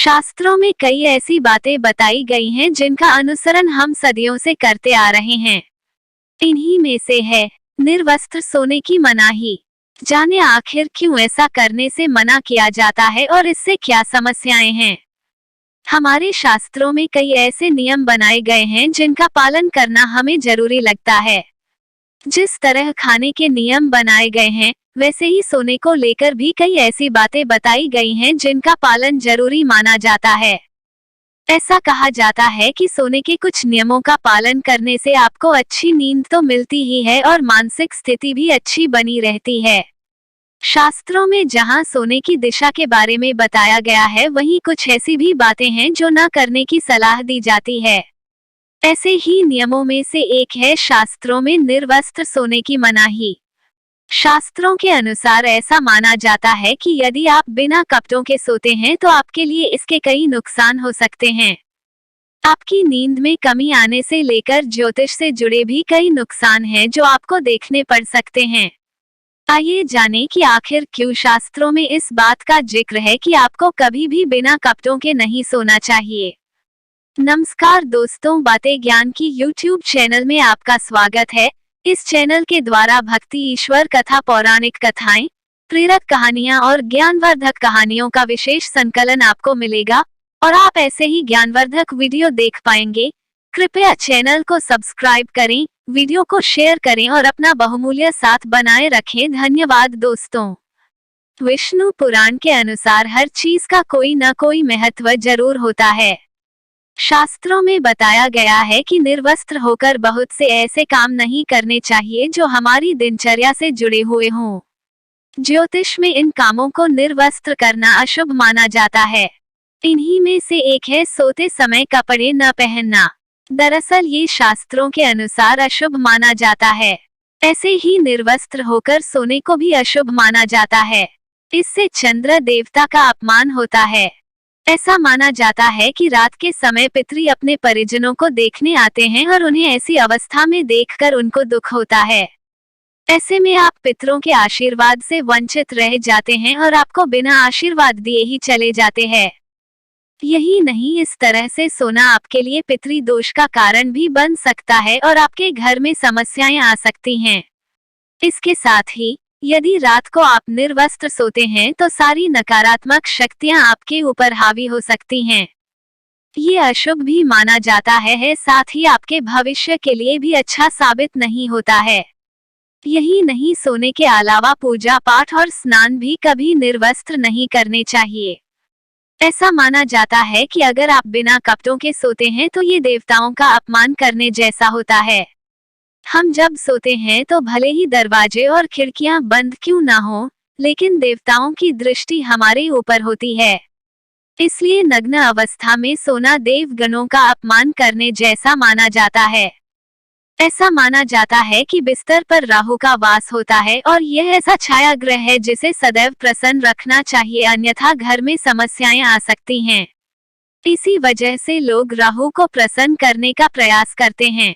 शास्त्रों में कई ऐसी बातें बताई गई हैं जिनका अनुसरण हम सदियों से करते आ रहे हैं। इन्हीं में से है निर्वस्त्र सोने की मनाही। जाने आखिर क्यों ऐसा करने से मना किया जाता है और इससे क्या समस्याएं हैं। हमारे शास्त्रों में कई ऐसे नियम बनाए गए हैं जिनका पालन करना हमें जरूरी लगता है। जिस तरह खाने के नियम बनाए गए हैं, वैसे ही सोने को लेकर भी कई ऐसी बातें बताई गई हैं जिनका पालन जरूरी माना जाता है। ऐसा कहा जाता है कि सोने के कुछ नियमों का पालन करने से आपको अच्छी नींद तो मिलती ही है और मानसिक स्थिति भी अच्छी बनी रहती है। शास्त्रों में जहां सोने की दिशा के बारे में बताया गया है, वहीं कुछ ऐसी भी बातें हैं जो न करने की सलाह दी जाती है। ऐसे ही नियमों में से एक है शास्त्रों में निर्वस्त्र सोने की मनाही। शास्त्रों के अनुसार ऐसा माना जाता है कि यदि आप बिना कपड़ों के सोते हैं तो आपके लिए इसके कई नुकसान हो सकते हैं। आपकी नींद में कमी आने से लेकर ज्योतिष से जुड़े भी कई नुकसान हैं जो आपको देखने पड़ सकते हैं। आइए जानें कि आखिर क्यों शास्त्रों में इस बात का जिक्र है कि आपको कभी भी बिना कपड़ों के नहीं सोना चाहिए। नमस्कार दोस्तों, बातें ज्ञान की YouTube चैनल में आपका स्वागत है। इस चैनल के द्वारा भक्ति, ईश्वर कथा, पौराणिक कथाएं, प्रेरक कहानियां और ज्ञानवर्धक कहानियों का विशेष संकलन आपको मिलेगा और आप ऐसे ही ज्ञानवर्धक वीडियो देख पाएंगे। कृपया चैनल को सब्सक्राइब करें, वीडियो को शेयर करें और अपना बहुमूल्य साथ बनाए रखें। धन्यवाद दोस्तों। विष्णु पुराण के अनुसार हर चीज का कोई न कोई महत्व जरूर होता है। शास्त्रों में बताया गया है कि निर्वस्त्र होकर बहुत से ऐसे काम नहीं करने चाहिए जो हमारी दिनचर्या से जुड़े हुए हों। ज्योतिष में इन कामों को निर्वस्त्र करना अशुभ माना जाता है। इन्हीं में से एक है सोते समय कपड़े न पहनना। दरअसल ये शास्त्रों के अनुसार अशुभ माना जाता है। ऐसे ही निर्वस्त्र होकर सोने को भी अशुभ माना जाता है। इससे चंद्र देवता का अपमान होता है। ऐसा माना जाता है कि रात के समय पितृ अपने परिजनों को देखने आते हैं और उन्हें ऐसी अवस्था में देखकर उनको दुख होता है। ऐसे में आप पितरों के आशीर्वाद से वंचित रह जाते हैं और आपको बिना आशीर्वाद दिए ही चले जाते हैं। यही नहीं, इस तरह से सोना आपके लिए पितृदोष का कारण भी बन सकता है और आपके घर में समस्याएं आ सकती हैं। इसके साथ ही यदि रात को आप निर्वस्त्र सोते हैं तो सारी नकारात्मक शक्तियां आपके ऊपर हावी हो सकती हैं। ये अशुभ भी माना जाता है, साथ ही आपके भविष्य के लिए भी अच्छा साबित नहीं होता है। यही नहीं, सोने के अलावा पूजा पाठ और स्नान भी कभी निर्वस्त्र नहीं करने चाहिए। ऐसा माना जाता है कि अगर आप बिना कपड़ों के सोते हैं तो ये देवताओं का अपमान करने जैसा होता है। हम जब सोते हैं तो भले ही दरवाजे और खिड़कियां बंद क्यों ना हो, लेकिन देवताओं की दृष्टि हमारे ऊपर होती है। इसलिए नग्न अवस्था में सोना देवगणों का अपमान करने जैसा माना जाता है। ऐसा माना जाता है कि बिस्तर पर राहु का वास होता है और यह ऐसा छाया ग्रह है जिसे सदैव प्रसन्न रखना चाहिए, अन्यथा घर में समस्याएं आ सकती हैं। इसी वजह से लोग राहु को प्रसन्न करने का प्रयास करते हैं।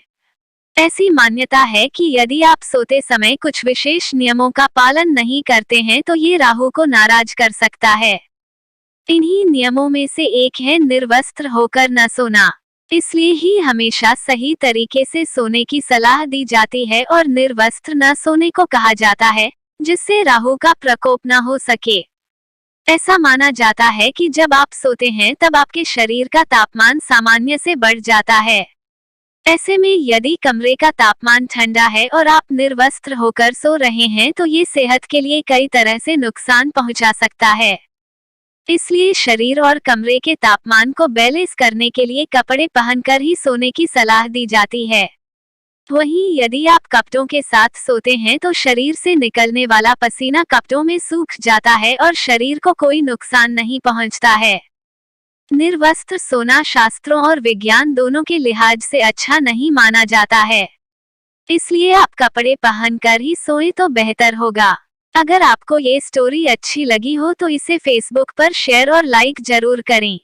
ऐसी मान्यता है कि यदि आप सोते समय कुछ विशेष नियमों का पालन नहीं करते हैं तो ये राहु को नाराज कर सकता है। इन्हीं नियमों में से एक है निर्वस्त्र होकर न सोना। इसलिए ही हमेशा सही तरीके से सोने की सलाह दी जाती है और निर्वस्त्र न सोने को कहा जाता है, जिससे राहु का प्रकोप न हो सके। ऐसा माना जाता है कि जब आप सोते हैं तब आपके शरीर का तापमान सामान्य से बढ़ जाता है। ऐसे में यदि कमरे का तापमान ठंडा है और आप निर्वस्त्र होकर सो रहे हैं तो ये सेहत के लिए कई तरह से नुकसान पहुंचा सकता है। इसलिए शरीर और कमरे के तापमान को बैलेंस करने के लिए कपड़े पहनकर ही सोने की सलाह दी जाती है। वहीं यदि आप कपड़ों के साथ सोते हैं तो शरीर से निकलने वाला पसीना कपड़ों में सूख जाता है और शरीर को कोई नुकसान नहीं पहुंचता है। निर्वस्त्र सोना शास्त्रों और विज्ञान दोनों के लिहाज से अच्छा नहीं माना जाता है। इसलिए आप कपड़े पहनकर ही सोएं तो बेहतर होगा। अगर आपको ये स्टोरी अच्छी लगी हो तो इसे फेसबुक पर शेयर और लाइक जरूर करें।